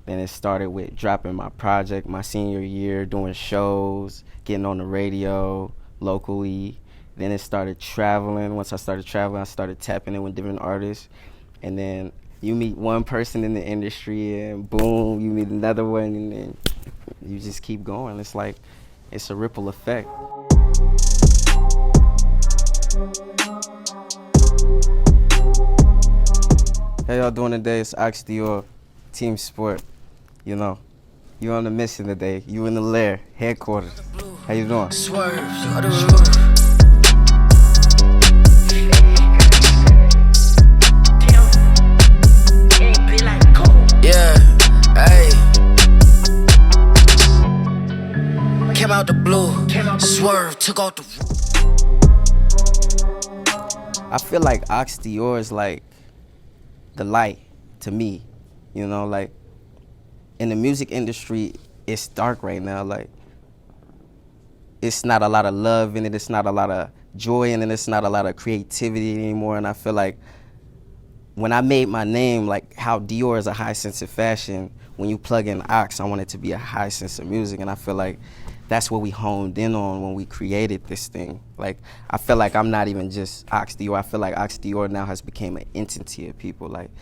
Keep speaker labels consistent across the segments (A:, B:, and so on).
A: Then it started with dropping my project my senior year, doing shows, getting on the radio locally. Then it started traveling. Once I started traveling, I started tapping in with different artists. And then you meet one person in the industry and boom, you meet another one, and then you just keep going. It's like, it's a ripple effect. How y'all doing today? It's Aux Dior, TeamSport. You know, you on the mission today. You in the lair, headquarters. How you doing?
B: Yeah, hey. Came out the blue, swerve, took off the.
A: I feel like Aux Dior is like the light to me. You know, like in the music industry, it's dark right now. Like, it's not a lot of love in it. It's not a lot of joy in it. It's not a lot of creativity anymore. And I feel like when I made my name, like how Dior is a high sense of fashion, when you plug in Aux, I want it to be a high sense of music. And I feel like that's what we honed in on when we created this thing. Like, I feel like I'm not even just Aux Dior. I feel like Aux Dior now has become an entity of people. Like,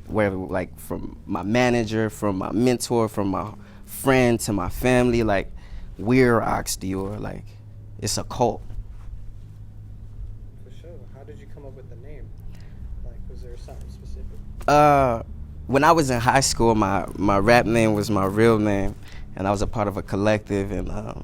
A: wherever, like from my manager, from my mentor, from my friend to my family, like we're Aux Dior. Like, it's a cult.
C: For sure. How did you come up with the name? Like, was there something specific?
A: When I was in high school, my rap name was my real name, and I was a part of a collective, and I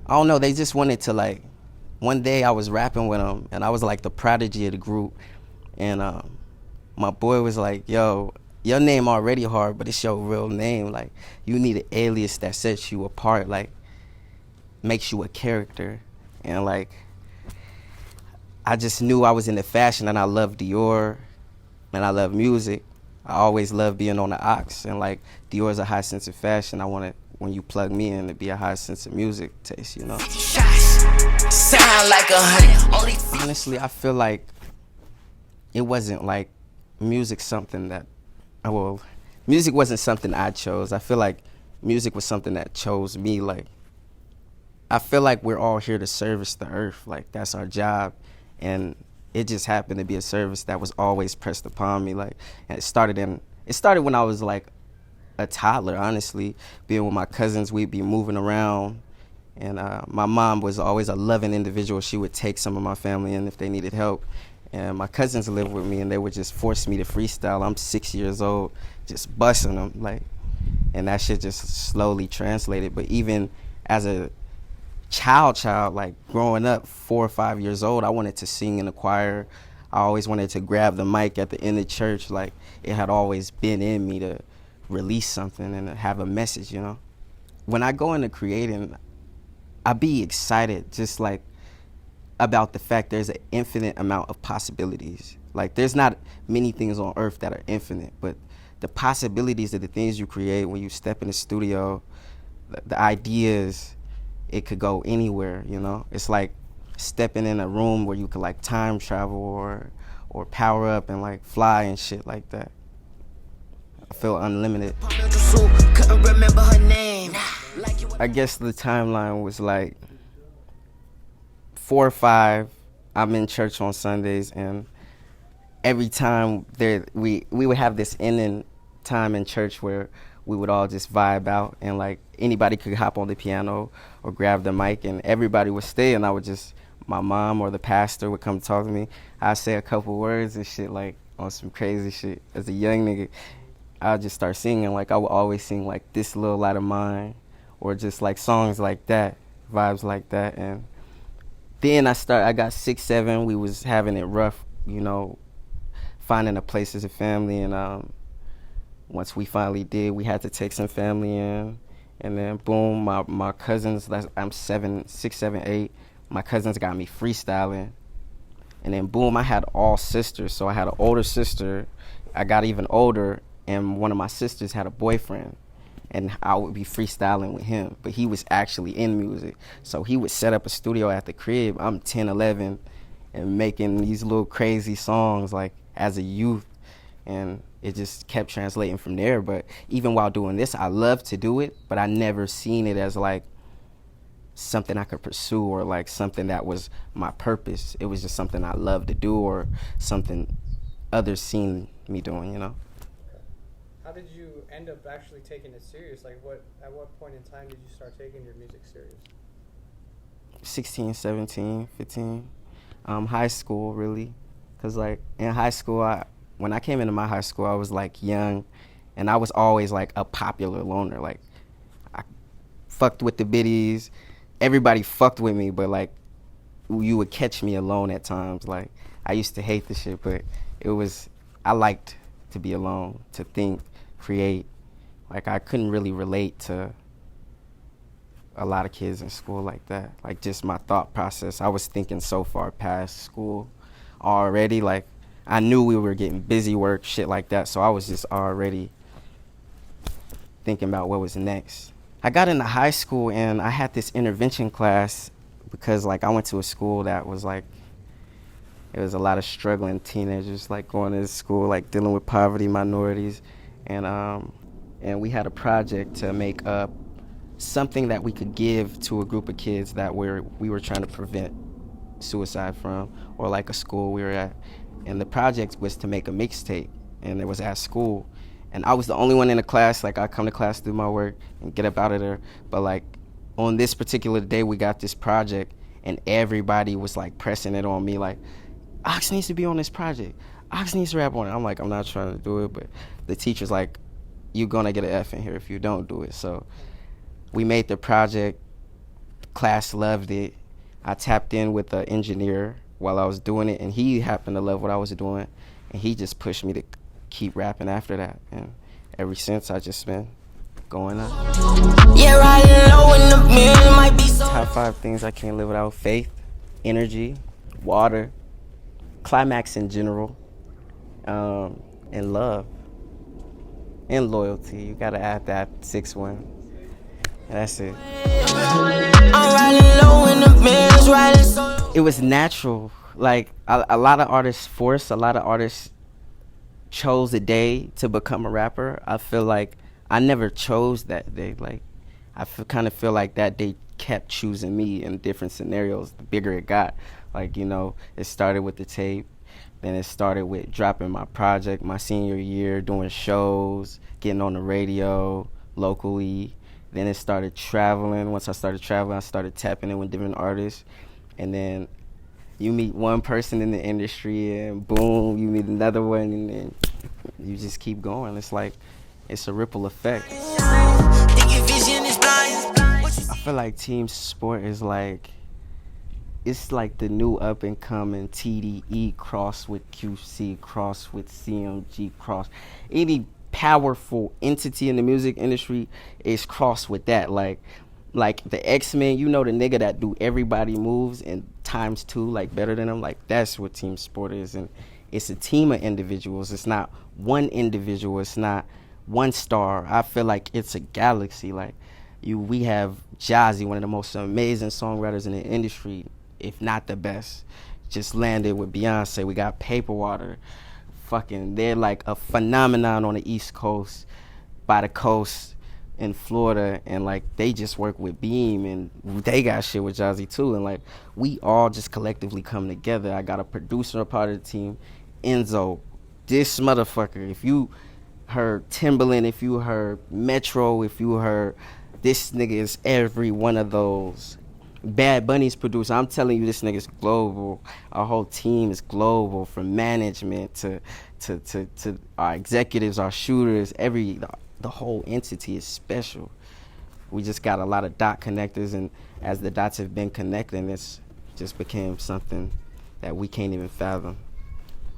A: don't know, they just wanted to, like, one day I was rapping with them, and I was like the prodigy of the group, and my boy was like, yo, your name already hard, but it's your real name. Like, you need an alias that sets you apart, like, makes you a character. And, like, I just knew I was into fashion, and I love Dior, and I love music. I always loved being on the Aux, and, like, Dior is a high sense of fashion. I wanted, when you plug me in, to be a high sense of music taste, you know?
B: Sound like 100.
A: Honestly, I feel like it wasn't, like, music something that, well, music wasn't something I chose. I feel like music was something that chose me. Like, I feel like we're all here to service the earth. Like, that's our job. And it just happened to be a service that was always pressed upon me. Like, and it started when I was like a toddler, honestly. Being with my cousins, we'd be moving around. And my mom was always a loving individual. She would take some of my family in if they needed help. And my cousins lived with me, and they would just force me to freestyle. I'm 6 years old, just busting them, like, and that shit just slowly translated. But even as a child, like growing up, 4 or 5 years old, I wanted to sing in the choir. I always wanted to grab the mic at the end of church. Like, it had always been in me to release something and to have a message, you know? When I go into creating, I be excited, just like, about the fact there's an infinite amount of possibilities. Like, there's not many things on earth that are infinite, but the possibilities of the things you create when you step in the studio, the ideas, it could go anywhere, you know? It's like stepping in a room where you could, like, time travel or power up and, like, fly and shit like that. I feel unlimited. I guess the timeline was like 4 or 5, I'm in church on Sundays, and every time we would have this ending time in church where we would all just vibe out, and like anybody could hop on the piano or grab the mic, and everybody would stay, and I would just, my mom or the pastor would come talk to me. I'd say a couple words and shit, like on some crazy shit. As a young nigga, I'd just start singing. Like, I would always sing like This Little Light of Mine, or just like songs like that, vibes like that. And then I got 6, 7. We was having it rough, you know, finding a place as a family. And once we finally did, we had to take some family in. And then boom, my cousins, I'm 7, 6, 7, 8. My cousins got me freestyling. And then boom, I had all sisters. So I had an older sister. I got even older, and one of my sisters had a boyfriend. And I would be freestyling with him, but he was actually in music. So he would set up a studio at the crib. I'm 10, 11, and making these little crazy songs, like, as a youth. And it just kept translating from there. But even while doing this, I love to do it, but I never seen it as like something I could pursue or like something that was my purpose. It was just something I love to do or something others seen me doing, you know.
C: How did you end up actually taking it serious? Like, at what point in time did you start taking your music serious?
A: 16, 17, 15. High school, really. Because, like, in high school, when I came into my high school, I was, like, young, and I was always, like, a popular loner. Like, I fucked with the biddies. Everybody fucked with me, but, like, you would catch me alone at times. Like, I used to hate the shit, but I liked to be alone, to think, create. Like, I couldn't really relate to a lot of kids in school like that. Like, just my thought process. I was thinking so far past school already. Like, I knew we were getting busy work, shit like that, so I was just already thinking about what was next. I got into high school and I had this intervention class because, like, I went to a school that was, like, it was a lot of struggling teenagers, like, going to school, like, dealing with poverty, minorities, and we had a project to make up something that we could give to a group of kids that we were trying to prevent suicide from, or like a school we were at. And the project was to make a mixtape, and it was at school. And I was the only one in the class. Like, I come to class, do my work, and get up out of there. But, like, on this particular day, we got this project, and everybody was, like, pressing it on me, like, Ox needs to be on this project. Ox needs to rap on it. I'm like, I'm not trying to do it, but the teacher's like, you're gonna get an F in here if you don't do it. So we made the project. Class loved it. I tapped in with the engineer while I was doing it, and he happened to love what I was doing, and he just pushed me to keep rapping after that. And ever since, I just been going up.
B: Yeah, riding low in the middle might be so.
A: Top 5 things I can't live without: faith, energy, water, climax in general, and love, and loyalty. You gotta add that 6th one. And that's it.
B: I'm riding low in the middle, riding so.
A: It was natural. Like, a lot of artists a lot of artists chose a day to become a rapper. I feel like I never chose that day. Like, I kind of feel like that day kept choosing me in different scenarios the bigger it got. Like, you know, it started with the tape, then it started with dropping my project my senior year, doing shows, getting on the radio locally. Then it started traveling. Once I started traveling, I started tapping in with different artists. And then you meet one person in the industry, and boom, you meet another one, and then you just keep going. It's like, it's a ripple effect.
B: Think your vision is blind.
A: I feel like TeamSport is like, it's like the new up and coming TDE cross with QC, cross with CMG, cross. Any powerful entity in the music industry is crossed with that. Like the X-Men, you know, the nigga that do everybody moves and times 2, like, better than them. Like, that's what TeamSport is. And it's a team of individuals. It's not one individual. It's not one star. I feel like it's a galaxy. Like, we have Jazzy, one of the most amazing songwriters in the industry, if not the best, just landed with Beyonce. We got Paperwater. Fucking, they're like a phenomenon on the East Coast, by the coast in Florida, and like, they just work with Beam, and they got shit with Jazzy too. And like, we all just collectively come together. I got a producer, a part of the team, Enzo, this motherfucker. If you heard Timbaland, if you heard Metro, if you heard, this nigga is every one of those. Bad Bunny's producer. I'm telling you, this nigga's global. Our whole team is global, from management to our executives, our shooters. The whole entity is special. We just got a lot of dot connectors, and as the dots have been connecting, it's just became something that we can't even fathom.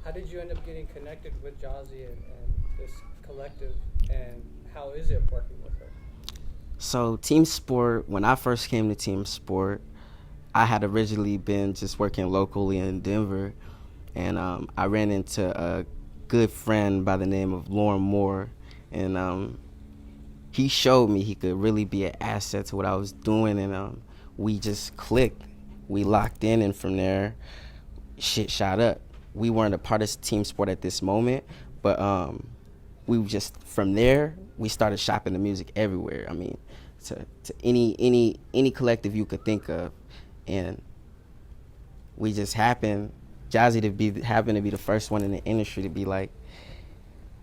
C: How did you end up getting connected with Jazzy and this collective, and how is it working with her?
A: So TeamSport, when I first came to TeamSport, I had originally been just working locally in Denver, and I ran into a good friend by the name of Lauren Moore, and he showed me he could really be an asset to what I was doing, and we just clicked. We locked in, and from there, shit shot up. We weren't a part of TeamSport at this moment, but we just, from there, we started shopping the music everywhere. I mean, to any collective you could think of, and we just happened Jazzy happened to be the first one in the industry to be like,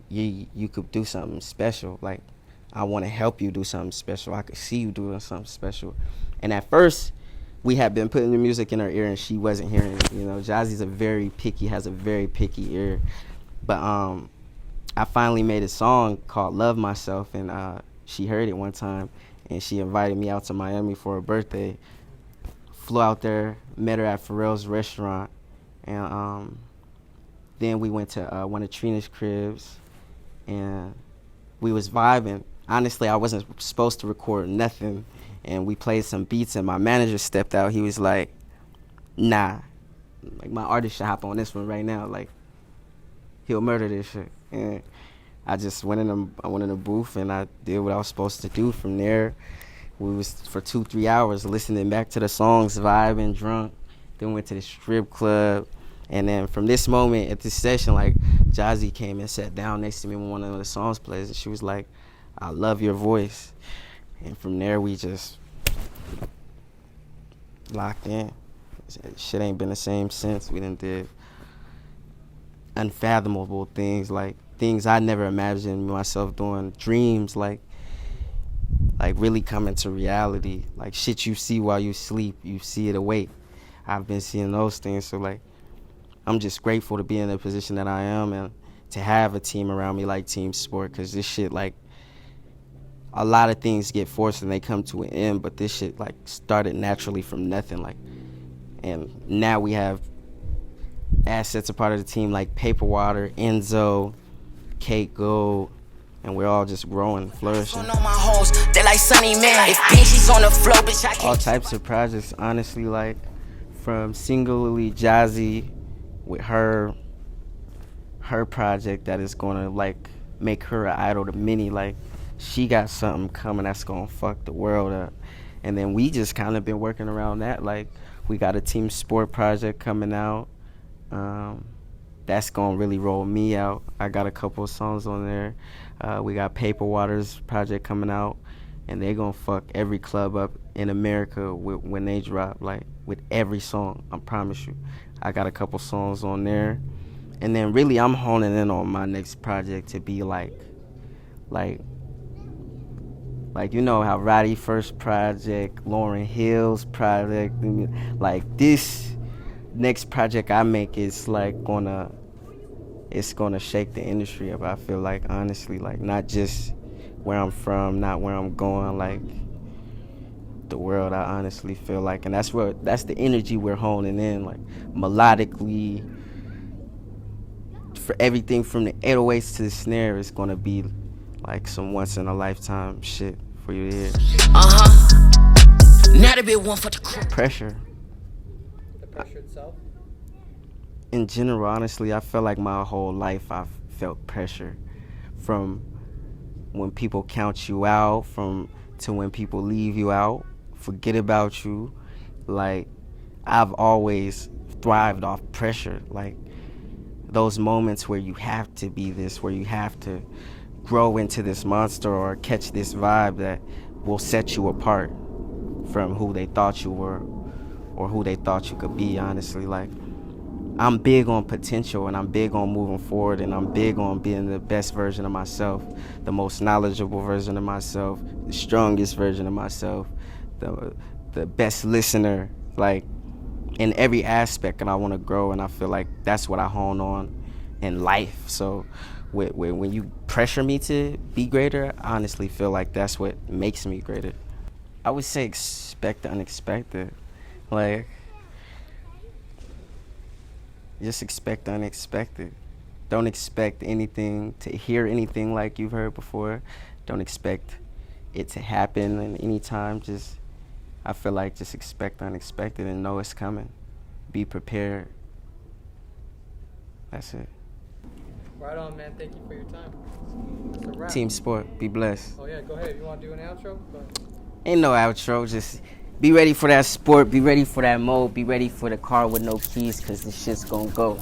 A: you could do something special. Like, I want to help you do something special. I could see you doing something special. And at first, we had been putting the music in her ear and she wasn't hearing it. You know, Jazzy's has a very picky ear. But I finally made a song called Love Myself, and she heard it one time and she invited me out to Miami for her birthday. Flew out there, met her at Pharrell's restaurant, and then we went to one of Trina's cribs, and we was vibing. Honestly, I wasn't supposed to record nothing, and we played some beats, and my manager stepped out. He was like, nah, like, my artist should hop on this one right now. Like, he'll murder this shit. And I just went in the booth, and I did what I was supposed to do. From there, we was for 2-3 hours listening back to the songs, vibing, drunk. Then went to the strip club. And then from this moment at this session, like, Jazzy came and sat down next to me when one of the songs plays, and she was like, I love your voice. And from there, we just locked in. Shit ain't been the same since. We done did unfathomable things, like things I never imagined myself doing. Dreams, like really coming to reality. Like, shit you see while you sleep, you see it awake. I've been seeing those things, so like, I'm just grateful to be in the position that I am and to have a team around me like TeamSport, because this shit, like, a lot of things get forced and they come to an end, but this shit, like, started naturally from nothing, like, and now we have assets a part of the team like Paper Water, Enzo, Kate Gold, and we're all just growing, flourishing. All types of projects, honestly, like, from singly Jazzy with her project that is gonna, like, make her an idol to many. Like, she got something coming that's gonna fuck the world up. And then we just kind of been working around that. Like, we got a TeamSport project coming out. That's gonna really roll me out. I got a couple of songs on there. We got Paper Water's project coming out, and they're gonna fuck every club up in America when they drop, like, with every song, I promise you. I got a couple songs on there. And then really I'm honing in on my next project to be like you know how Roddy first project, Lauryn Hill's project, like, this next project I make is like it's gonna shake the industry up. I feel like, honestly, like, not just where I'm from, not where I'm going, like, the world. I honestly feel like, and that's the energy we're honing in, like, melodically, for everything from the 808s to the snare. It's gonna be like some once in a lifetime shit for you to hear. Now to be one for the crew. Pressure.
C: The pressure itself?
A: In general, honestly, I feel like my whole life I've felt pressure, from when people count you out, to when people leave you out, forget about you. Like, I've always thrived off pressure. Like, those moments where you have to be this, where you have to grow into this monster or catch this vibe that will set you apart from who they thought you were or who they thought you could be, honestly. Like, I'm big on potential, and I'm big on moving forward, and I'm big on being the best version of myself, the most knowledgeable version of myself, the strongest version of myself, the best listener, like, in every aspect. And I want to grow, and I feel like that's what I hone on in life. So when you pressure me to be greater, I honestly feel like that's what makes me greater. I would say expect the unexpected. Like, just expect the unexpected. Don't expect anything to hear anything like you've heard before. Don't expect it to happen in any time. I feel like just expect the unexpected and know it's coming. Be prepared. That's it.
C: Right on, man. Thank you for your time. That's a wrap.
A: TeamSport, be blessed.
C: Oh, yeah, go ahead. If you want to do an outro, go ahead.
A: Ain't no outro, just be ready for that sport, be ready for that mode, be ready for the car with no keys, because this shit's gonna go.